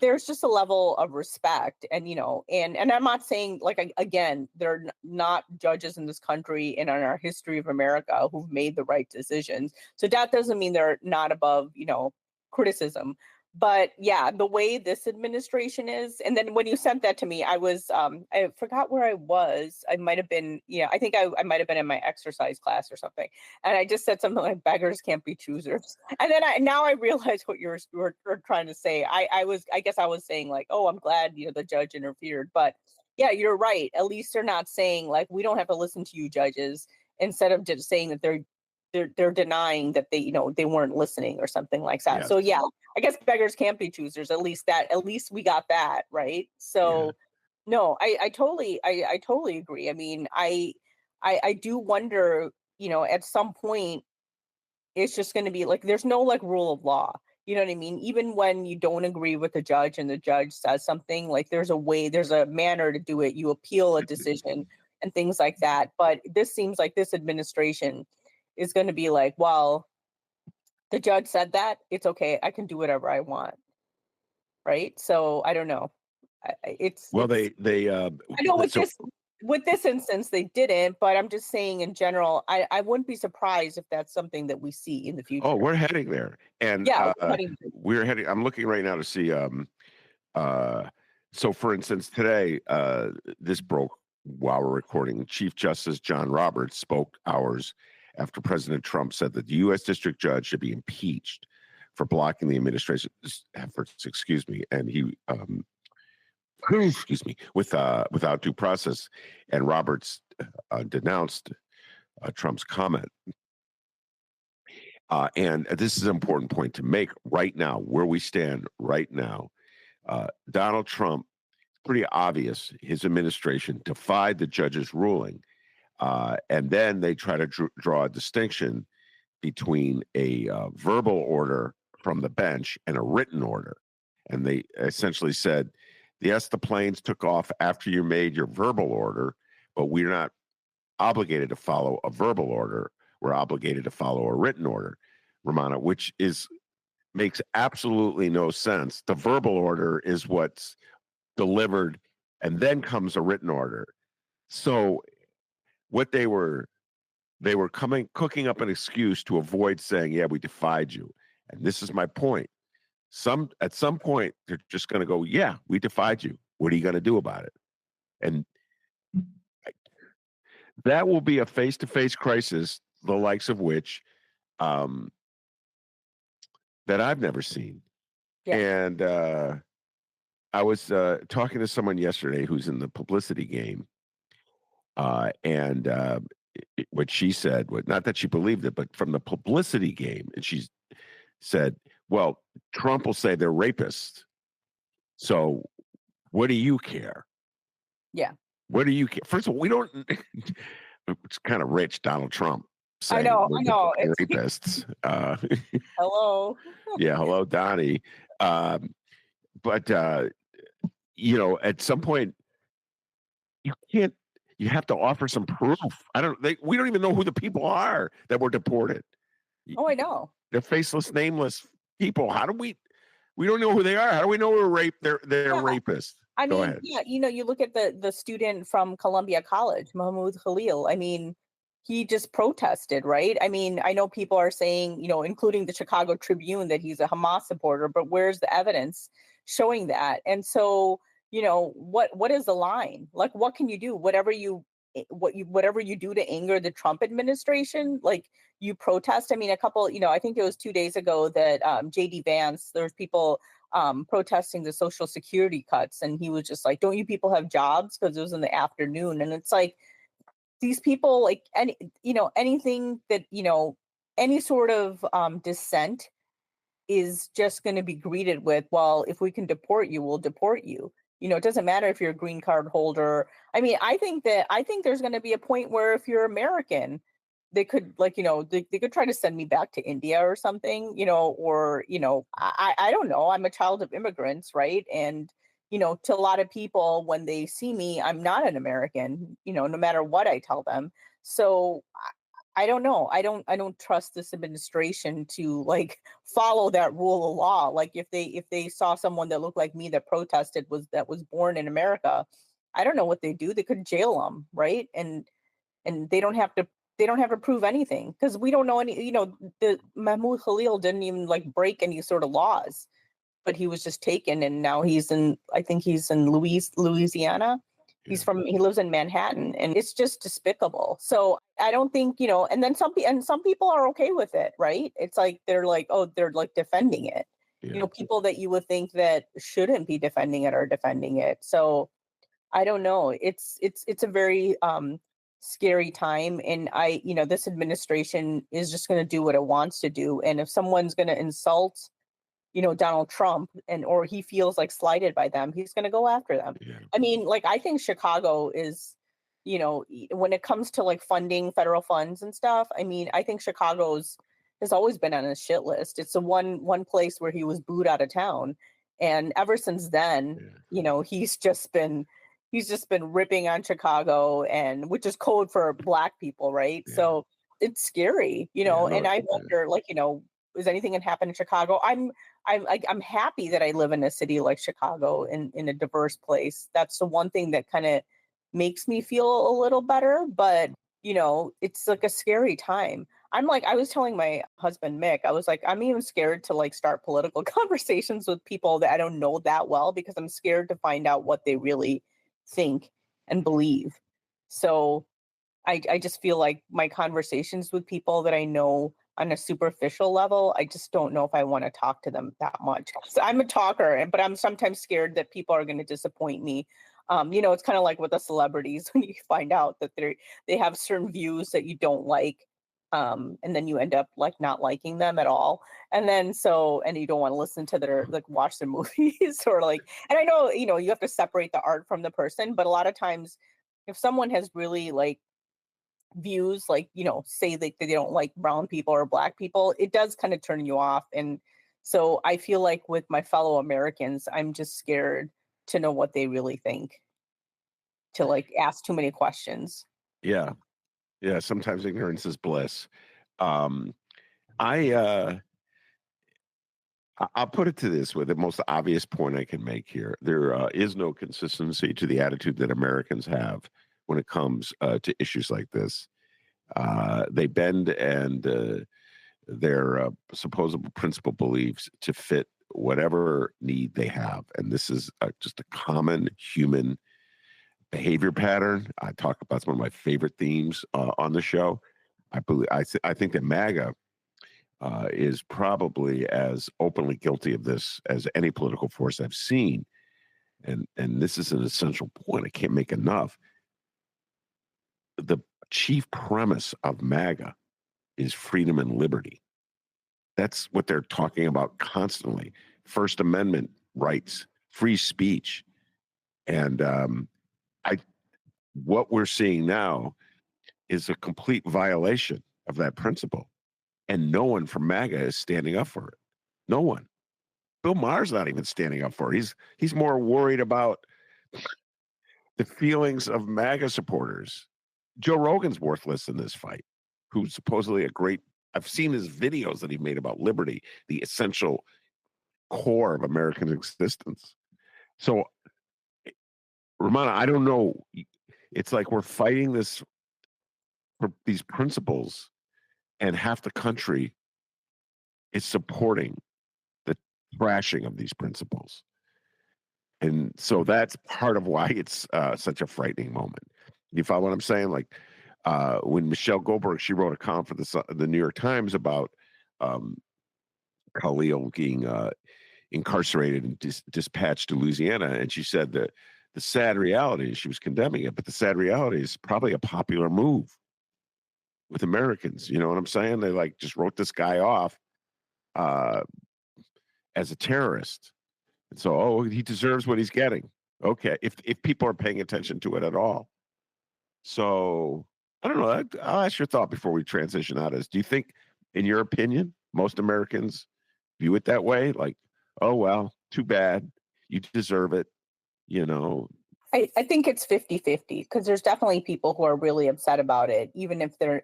there's just a level of respect, and and I'm not saying, like, again, there are not judges in this country and in our history of America who've made the right decisions. So that doesn't mean they're not above, criticism. But yeah, the way this administration is, and then when you sent that to me, I was I forgot where I was. I might have been, I think I might have been in my exercise class or something. And I just said something like, beggars can't be choosers. And then now I realize what you were trying to say. I guess I was saying like, oh, I'm glad, the judge interfered. But yeah, you're right. At least they're not saying like, we don't have to listen to you judges, instead of just saying that they're denying that they weren't listening or something like that. Yes. So yeah, I guess beggars can't be choosers. At least we got that right. So no, I totally agree. I mean, I do wonder, at some point it's just going to be like, there's no like rule of law. You know what I mean? Even when you don't agree with the judge and the judge says something, like there's a manner to do it. You appeal a decision and things like that. But this seems like this administration is going to be like, well, the judge said that, it's okay, I can do whatever I want. Right. So I don't know. I know with this instance they didn't, but I'm just saying in general, I wouldn't be surprised if that's something that we see in the future. Oh, we're heading there. And yeah, we're heading. I'm looking right now to see. So, for instance, today, this broke while we're recording. Chief Justice John Roberts spoke hours after President Trump said that the U.S. District Judge should be impeached for blocking the administration's efforts. And he, without due process. And Roberts denounced Trump's comment. And this is an important point to make right now, where we stand right now. Donald Trump, pretty obvious, his administration defied the judge's ruling. And then they try to draw a distinction between a verbal order from the bench and a written order. And they essentially said, yes, the planes took off after you made your verbal order, but we're not obligated to follow a verbal order. We're obligated to follow a written order, Rummana, which makes absolutely no sense. The verbal order is what's delivered, and then comes a written order. So what they were cooking up an excuse to avoid saying, yeah, we defied you. And this is my point. At some point, they're just going to go, yeah, we defied you. What are you going to do about it? And that will be a face-to-face crisis, the likes of which that I've never seen. Yeah. And I was talking to someone yesterday who's in the publicity game. And what she said, not that she believed it, but from the publicity game. And she said, well, Trump will say they're rapists. So what do you care? Yeah. What do you care? First of all, we don't, it's kind of rich, Donald Trump. I know. Rapists. Hello. Yeah. Hello, Donnie. But at some point, you can't. You have to offer some proof. We don't even know who the people are that were deported. Oh, I know. They're faceless, nameless people. How do we don't know who they are. How do we know they're Yeah. rapists? I Go mean, ahead. yeah, you look at the student from Columbia College, Mahmoud Khalil. I mean, he just protested, right? I mean, I know people are saying, including the Chicago Tribune, that he's a Hamas supporter, but where's the evidence showing that? And so, what is the line? Like, what can you do? Whatever you do to anger the Trump administration, like you protest. I mean, I think it was 2 days ago that JD Vance, there's people protesting the Social Security cuts, and he was just like, "Don't you people have jobs?" Because it was in the afternoon, and it's like these people, like anything that any sort of dissent is just going to be greeted with, well, if we can deport you, we'll deport you. It doesn't matter if you're a green card holder. I mean, I think there's going to be a point where if you're American, they could, like, they could try to send me back to India or something, or I don't know. I'm a child of immigrants, right? And to a lot of people, when they see me, I'm not an American, no matter what I tell them. So I don't know. I don't trust this administration to, like, follow that rule of law. Like, if they saw someone that looked like me that protested that was born in America, I don't know what they do. They could jail them, right? And they don't have to prove anything, because we don't know any. The Mahmoud Khalil didn't even, like, break any sort of laws, but he was just taken, and now I think he's in Louisiana. He lives in Manhattan, and it's just despicable. So I don't think, and then some people are okay with it, right? It's like they're like, oh, they're like defending it. Yeah. People that you would think that shouldn't be defending it are defending it. So I don't know. It's a very scary time, and this administration is just going to do what it wants to do. And if someone's going to insult Donald Trump, or he feels like slighted by them, he's going to go after them. Yeah. I mean, like, I think Chicago is, when it comes to, like, funding federal funds and stuff, I mean, I think Chicago's has always been on his shit list. It's the one place where he was booed out of town. And ever since then, he's just been ripping on Chicago, and which is code for black people, right? Yeah. So it's scary, and I wonder, like, is anything gonna happen in Chicago? I'm happy that I live in a city like Chicago, in a diverse place. That's the one thing that kind of makes me feel a little better. But it's like a scary time. I was telling my husband Mick, I was like, I'm even scared to, like, start political conversations with people that I don't know that well, because I'm scared to find out what they really think and believe. So I just feel like my conversations with people that I know on a superficial level, I just don't know if I want to talk to them that much. So I'm a talker, but I'm sometimes scared that people are going to disappoint me. It's kind of like with the celebrities, when you find out that they have certain views that you don't like, and then you end up, like, not liking them at all. And then and you don't want to listen to like, watch their movies, or, like, and I know, you have to separate the art from the person, but a lot of times if someone has really, like, views, like, say that they don't like brown people or black people, it does kind of turn you off. And so I feel like with my fellow Americans, I'm just scared to know what they really think, to, like, ask too many questions. Yeah. Yeah. Sometimes ignorance is bliss. Um, I I'll put it to this way: the most obvious point I can make here, there is no consistency to the attitude that Americans have when it comes to issues like this. They bend and their supposed principal beliefs to fit whatever need they have, and this is just a common human behavior pattern. I talk about some of my favorite themes on the show. I think that MAGA is probably as openly guilty of this as any political force I've seen. And this is an essential point I can't make enough. The chief premise of MAGA is freedom and liberty. That's what they're talking about constantly. First Amendment rights, free speech. And I what we're seeing now is a complete violation of that principle. And no one from MAGA is standing up for it. No one. Bill Maher's not even standing up for it. He's more worried about the feelings of MAGA supporters. Joe Rogan's worthless in this fight, who's supposedly a great. I've seen his videos that he made about liberty, the essential core of American existence. So, Rummana, I don't know. It's like we're fighting this for these principles, and half the country is supporting the trashing of these principles. And so that's part of why it's such a frightening moment. You follow what I'm saying? Like when Michelle Goldberg, she wrote a column for the New York Times about Khalil being incarcerated and dispatched to Louisiana, and she said that the sad reality, she was condemning it, but the sad reality is probably a popular move with Americans. You know what I'm saying? They like just wrote this guy off as a terrorist. And so, oh, he deserves what he's getting. Okay, if people are paying attention to it at all. So I don't know. I'll ask your thought before we transition out. Do you think, in your opinion, most Americans view it that way? Like, oh well, too bad, you deserve it. You know. I think it's 50-50 because there's definitely people who are really upset about it, even if they're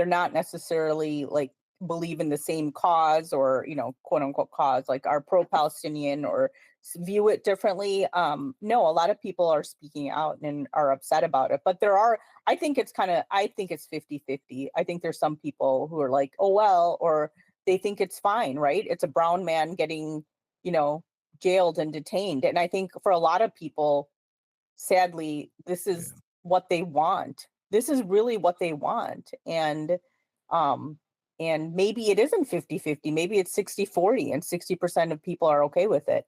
not necessarily like believe in the same cause or, you know, quote unquote cause, like are pro-Palestinian or view it differently. No, a lot of people are speaking out and are upset about it, but I think it's 50-50. I think there's some people who are like, oh, well, or they think it's fine, right? It's a brown man getting, you know, jailed and detained. And I think for a lot of people, sadly, this is what they want. This is really what they want. And maybe it isn't 50-50, maybe it's 60-40 and 60% of people are okay with it.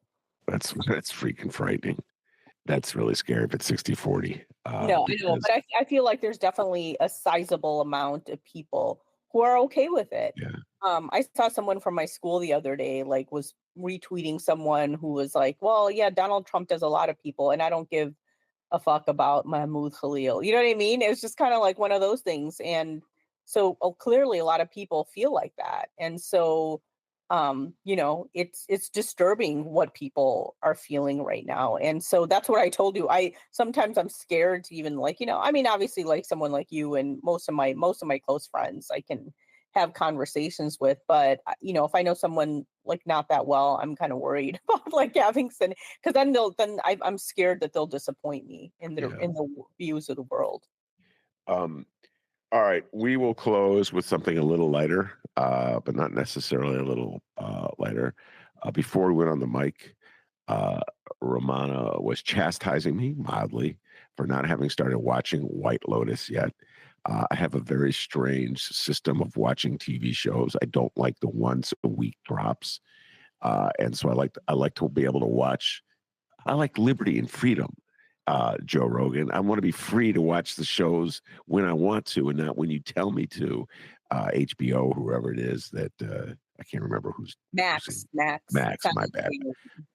That's freaking frightening. That's really scary if it's 60-40. No, I know, but I feel like there's definitely a sizable amount of people who are okay with it. Yeah. I saw someone from my school the other day, like was retweeting someone who was like, well, yeah, Donald Trump does a lot of people and I don't give a fuck about Mahmoud Khalil. You know what I mean? It was just kind of like one of those things. And so clearly a lot of people feel like that. And so, you know, it's disturbing what people are feeling right now. And so that's what I told you. Sometimes I'm scared to even like, you know, I mean, obviously like someone like you and most of my close friends I can have conversations with, but you know, if I know someone like not that well, I'm kind of worried about like having some, because then I'm scared that they'll disappoint me in the views of the world. All right, we will close with something a little lighter, but not necessarily a little lighter. Before we went on the mic, Rummana was chastising me mildly for not having started watching White Lotus yet. I have a very strange system of watching TV shows. I don't like the once a week drops, and so I like to be able to watch. I like liberty and freedom. Joe Rogan. I want to be free to watch the shows when I want to and not when you tell me to. HBO, whoever it is that I can't remember who's Max. My bad.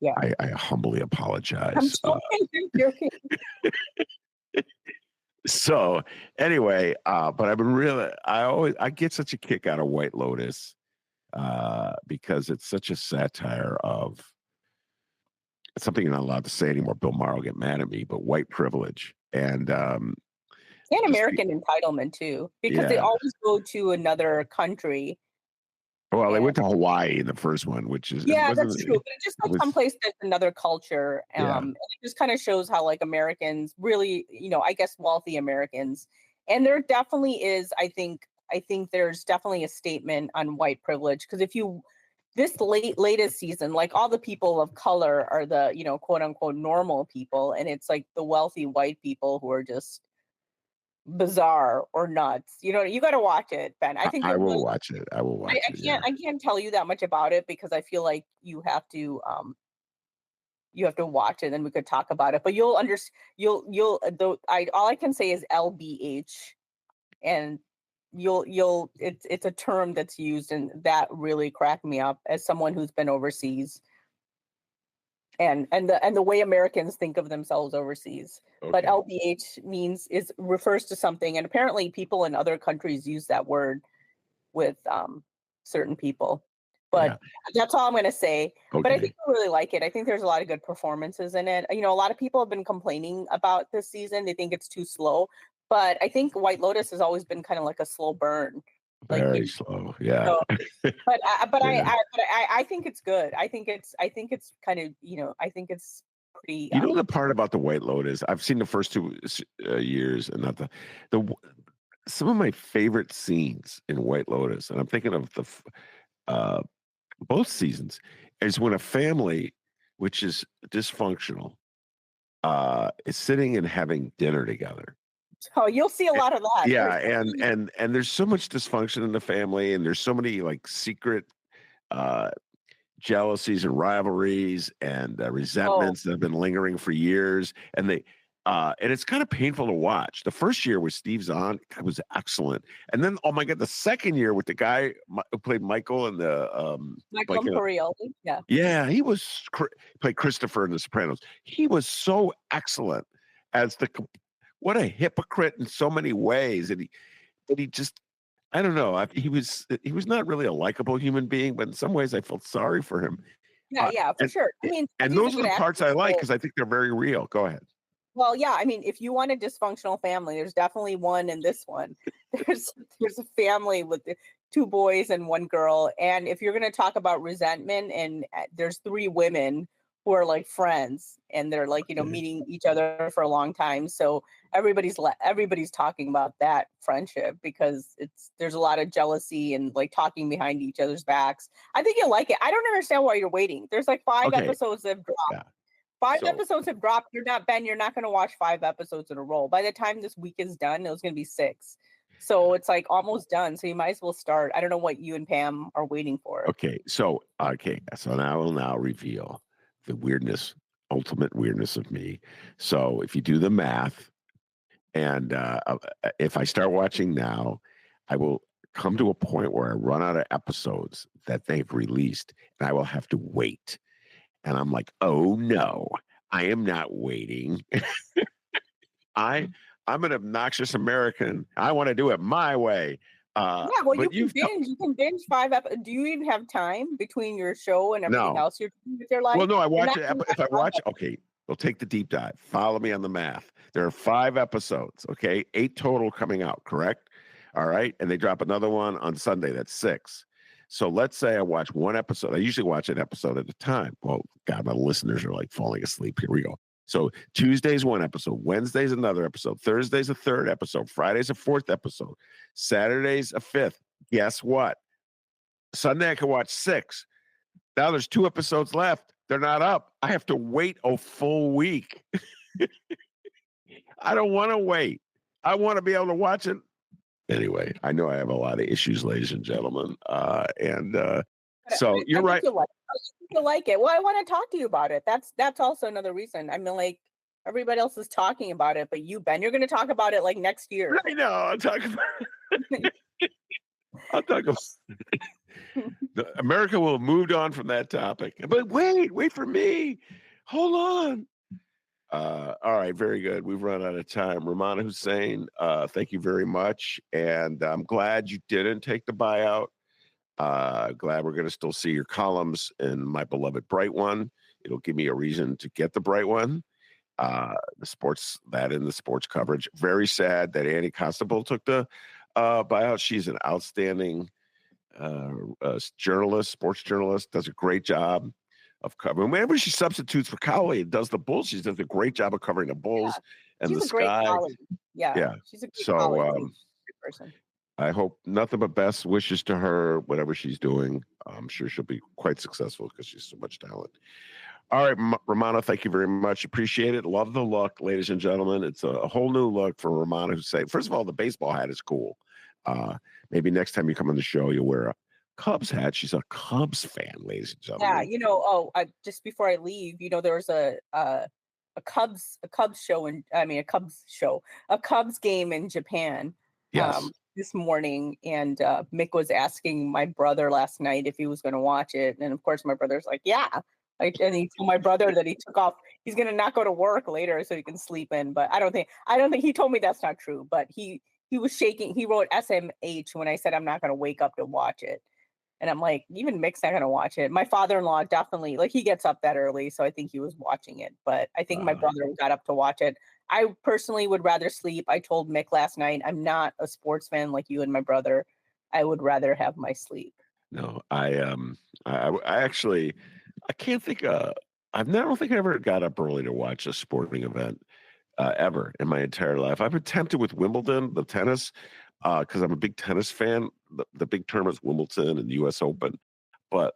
Yeah. I humbly apologize. I'm joking. So anyway, but I've been I get such a kick out of White Lotus because it's such a satire of something you're not allowed to say anymore. Bill Maher will get mad at me, but white privilege and American entitlement too, because they always go to another country. Well, they went to Hawaii in the first one, which is that's true. But it just like someplace that's another culture. And it just kind of shows how like Americans really, you know, I guess wealthy Americans, and there definitely is. I think there's definitely a statement on white privilege because if you this latest season, like all the people of color are the, you know, quote unquote normal people, and it's like the wealthy white people who are just bizarre or nuts. You know, you got to watch it, Ben. I think I will watch it. I will watch it. I can't tell you that much about it because I feel like you have to watch it and we could talk about it. But you'll understand. All I can say is LBH, and it's a term that's used, and that really cracked me up as someone who's been overseas. And the way Americans think of themselves overseas. Okay. But LBH refers to something, and apparently people in other countries use that word with certain people. But that's all I'm going to say. But I Okay. think I really like it. I think there's a lot of good performances in it. You know, a lot of people have been complaining about this season. They think it's too slow. But I think White Lotus has always been kind of like a slow burn. Like, Very slow. Yeah. so, Yeah. I think it's good. I think it's kind of, you know, I think it's pretty. You know the part about the White Lotus? I've seen the first two years, and not the some of my favorite scenes in White Lotus, and I'm thinking of uh, both seasons, is when a family, which is dysfunctional, is sitting and having dinner together. Oh, you'll see a lot of that. Yeah, and there's so much dysfunction in the family, and there's so many like secret uh, jealousies and rivalries and resentments that have been lingering for years, and and it's kind of painful to watch. The first year with Steve Zahn, it was excellent, and then oh my god, the second year with the guy who played Michael and Michael Imperioli, yeah, he was played Christopher in The Sopranos. He was so excellent as what a hypocrite in so many ways, and he just I don't know. He was not really a likable human being, but in some ways I felt sorry for him. Yeah, for sure. I mean, and he's a those are good the parts actor, I like so- because I think they're very real. Go ahead. Well, yeah, I mean, if you want a dysfunctional family, there's definitely one in this one. There's a family with two boys and one girl, and if you're going to talk about resentment, and there's three women who are like friends, and they're like, you know, meeting each other for a long time. So everybody's talking about that friendship because there's a lot of jealousy and like talking behind each other's backs. I think you'll like it. I don't understand why you're waiting. There's like 5 episodes that have dropped. Yeah. Five episodes have dropped. You're not going to watch 5 episodes in a row. By the time this week is done, it was going to be 6. So it's like almost done. So you might as well start. I don't know what you and Pam are waiting for. Okay. So I will now reveal the ultimate weirdness of me. So if you do the math, and if I start watching now, I will come to a point where I run out of episodes that they've released, and I will have to wait. And I'm like, oh no, I am not waiting. I'm an obnoxious American. I want to do it my way. Yeah, well, you can binge 5 episodes. Do you even have time between your show and everything else you're doing with your life? Well, no, I watch it. If I watch, okay, we'll take the deep dive. Follow me on the math. There are 5 episodes, okay? 8 total coming out, correct? All right. And they drop another one on Sunday. That's 6. So let's say I watch one episode. I usually watch an episode at a time. Well, God, my listeners are like falling asleep. Here we go. So Tuesday's one episode, Wednesday's another episode, Thursday's a third episode, Friday's a 4th episode, Saturday's a 5th. Guess what? Sunday I can watch 6. Now there's 2 episodes left. They're not up. I have to wait a full week. I don't want to wait. I want to be able to watch it. Anyway, I know I have a lot of issues, ladies and gentlemen. So you're right. You like it. Well, I want to talk to you about it. That's also another reason. I mean, like everybody else is talking about it, but Ben, you're going to talk about it like next year. I know. I'll talk about. America will have moved on from that topic. But wait for me. Hold on. All right, very good. We've run out of time. Rummana Hussain, thank you very much. And I'm glad you didn't take the buyout. Glad we're going to still see your columns in my beloved Bright One. It'll give me a reason to get the Bright One. The sports coverage. Very sad that Annie Constable took the buyout. She's an outstanding sports journalist, does a great job of covering. Whenever she substitutes for Cowley and does the Bulls, she does a great job of covering the Bulls and she's the a great Sky. colleague. Yeah, she's a great colleague. Person. I hope nothing but best wishes to her, whatever she's doing. I'm sure she'll be quite successful because she's so much talent. All right, Rummana, thank you very much. Appreciate it. Love the look, ladies and gentlemen. It's a whole new look for Rummana Hussain. First of all, the baseball hat is cool. Maybe next time you come on the show, you'll wear a Cubs hat. She's a Cubs fan, ladies and gentlemen. Yeah, just before I leave, there was a Cubs game in Japan. Yes. This morning, and Mick was asking my brother last night if he was going to watch it, and of course my brother's like, yeah. And he told my brother that he took off. He's going to not go to work later so he can sleep in. But I don't think he told me that's not true. But he was shaking. He wrote SMH when I said I'm not going to wake up to watch it. And I'm like, even Mick's not gonna watch it. My father-in-law definitely, like, he gets up that early, so I think he was watching it. But I think my brother got up to watch it. I personally would rather sleep. I told Mick last night, I'm not a sports fan like you and my brother. I would rather have my sleep. No, I actually, I can't think. I don't think I ever got up early to watch a sporting event ever in my entire life. I've been tempted with Wimbledon, the tennis, because I'm a big tennis fan. The big tournaments, Wimbledon and the U.S. Open, but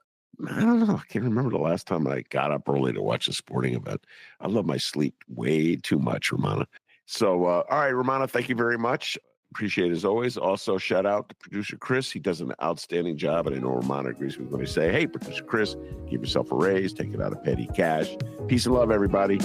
I don't know. I can't remember the last time I got up early to watch a sporting event. I love my sleep way too much, Rummana. So, all right, Rummana, thank you very much. Appreciate it as always. Also, shout out to producer Chris. He does an outstanding job, and I know Rummana agrees with me. Say, hey, producer Chris, give yourself a raise, take it out of petty cash. Peace and love, everybody.